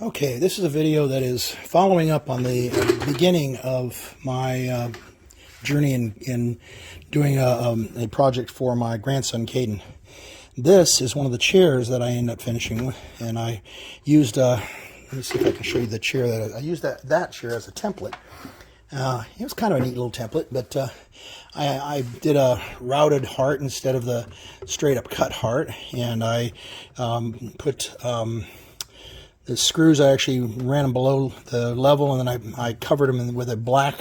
Okay, this is a video that is following up on the beginning of my journey in doing a project for my grandson, Caden. This is one of the chairs that I ended up finishing with, and I used, let me see if I can show you the chair that I used that chair as a template. It was kind of a neat little template, but I did a routed heart instead of the straight up cut heart, and I put the screws, I actually ran them below the level, and then I covered them with a black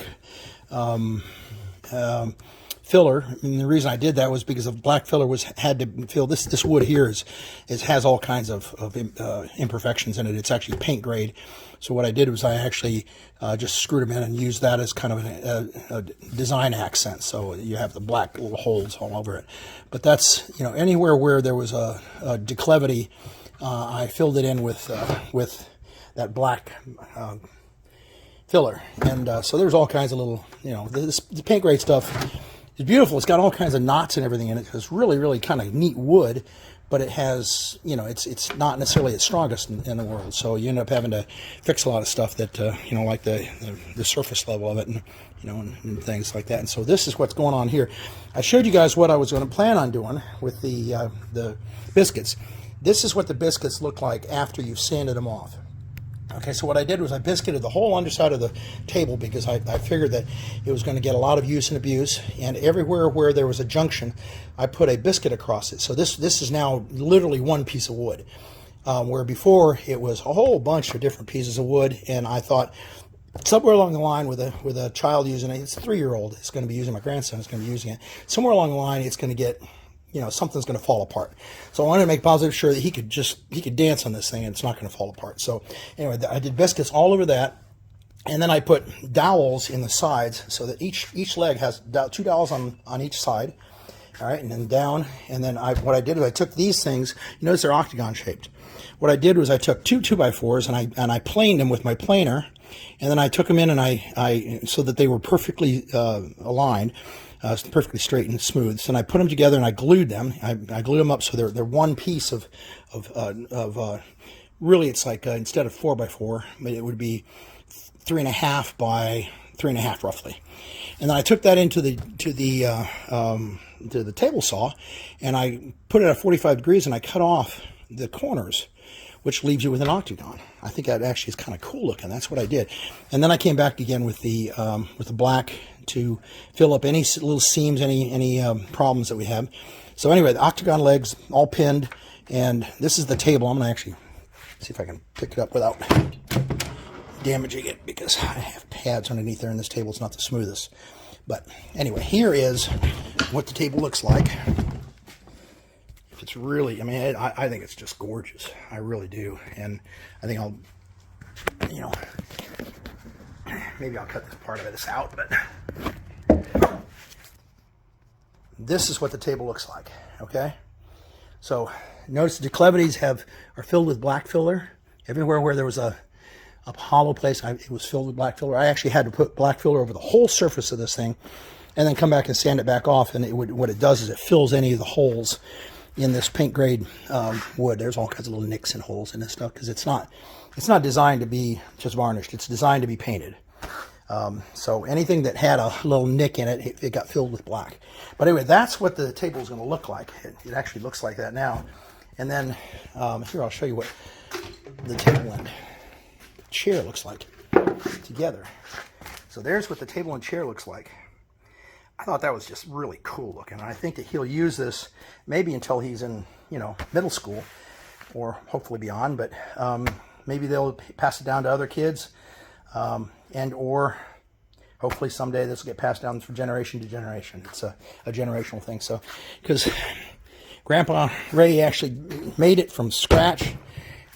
filler. And the reason I did that was because the black filler had to fill this wood here has all kinds of imperfections in it. It's actually paint grade. So what I did was I actually just screwed them in and used that as kind of a design accent. So you have the black little holes all over it. But that's, anywhere where there was a declivity, I filled it in with that black filler. And so there's all kinds of little, the paint grade stuff is beautiful. It's got all kinds of knots and everything in it. It's really, really kind of neat wood, but it has, it's not necessarily its strongest in the world. So you end up having to fix a lot of stuff that, like the surface level of it and, and things like that. And so this is what's going on here. I showed you guys what I was going to plan on doing with the biscuits. This is what the biscuits look like after you've sanded them off. Okay, so what I did was I biscuited the whole underside of the table because I figured that it was going to get a lot of use and abuse, and everywhere where there was a junction, I put a biscuit across it. So this is now literally one piece of wood, where before it was a whole bunch of different pieces of wood, and I thought somewhere along the line with a child using it, it's a 3-year-old, it's going to be using, my grandson is going to be using it, somewhere along the line it's going to get, something's going to fall apart. So I wanted to make positive sure that he could dance on this thing and it's not going to fall apart. So anyway, I did biscuits all over that. And then I put dowels in the sides so that each leg has 2 dowels on each side. All right, and then down. And then what I did is I took these things, notice they're octagon shaped. What I did was I took two 2x4s and I planed them with my planer. And then I took them in and I so that they were perfectly aligned. Perfectly straight and smooth. So I put them together and I glued them. I glued them up so they're one piece of really it's like instead of 4x4, it would be 3.5 by 3.5 roughly. And then I took that into the table saw and I put it at 45 degrees and I cut off the corners, which leaves you with an octagon. I think that actually is kind of cool looking. That's what I did. And then I came back again with the black to fill up any little seams, any problems that we have. So anyway, the octagon legs all pinned, and this is the table. I'm going to actually see if I can pick it up without damaging it because I have pads underneath there, and this table's not the smoothest. But anyway, here is what the table looks like. It's really, I think it's just gorgeous. I really do. And I think I'll, maybe I'll cut this part of this out, but this is what the table looks like, okay? So notice the declivities are filled with black filler. Everywhere where there was a hollow place, it was filled with black filler. I actually had to put black filler over the whole surface of this thing and then come back and sand it back off, and what it does is it fills any of the holes in this paint grade wood. There's all kinds of little nicks and holes in this stuff because it's not designed to be just varnished. It's designed to be painted. So anything that had a little nick in it, it got filled with black. But anyway, that's what the table is going to look like. It actually looks like that now. And then here I'll show you what the table and chair looks like together. So there's what the table and chair looks like. I thought that was just really cool looking. I think that he'll use this maybe until he's in, middle school or hopefully beyond, but maybe they'll pass it down to other kids, and or hopefully someday this will get passed down from generation to generation. It's a generational thing. So, because Grandpa Ray actually made it from scratch,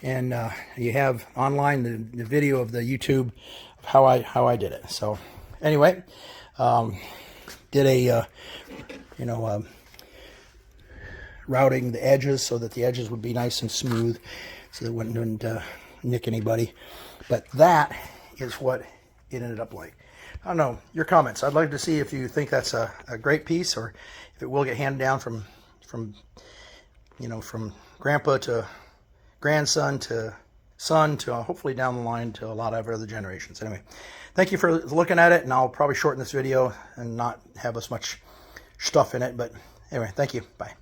and you have online the video of the YouTube of how I did it. So anyway, did a routing the edges so that the edges would be nice and smooth so that it wouldn't nick anybody. But that is what it ended up like. I don't know, your comments. I'd like to see if you think that's a great piece, or if it will get handed down from grandpa to grandson to son to hopefully down the line to a lot of other generations. Anyway, thank you for looking at it, and I'll probably shorten this video and not have as much stuff in it. But anyway, thank you. Bye.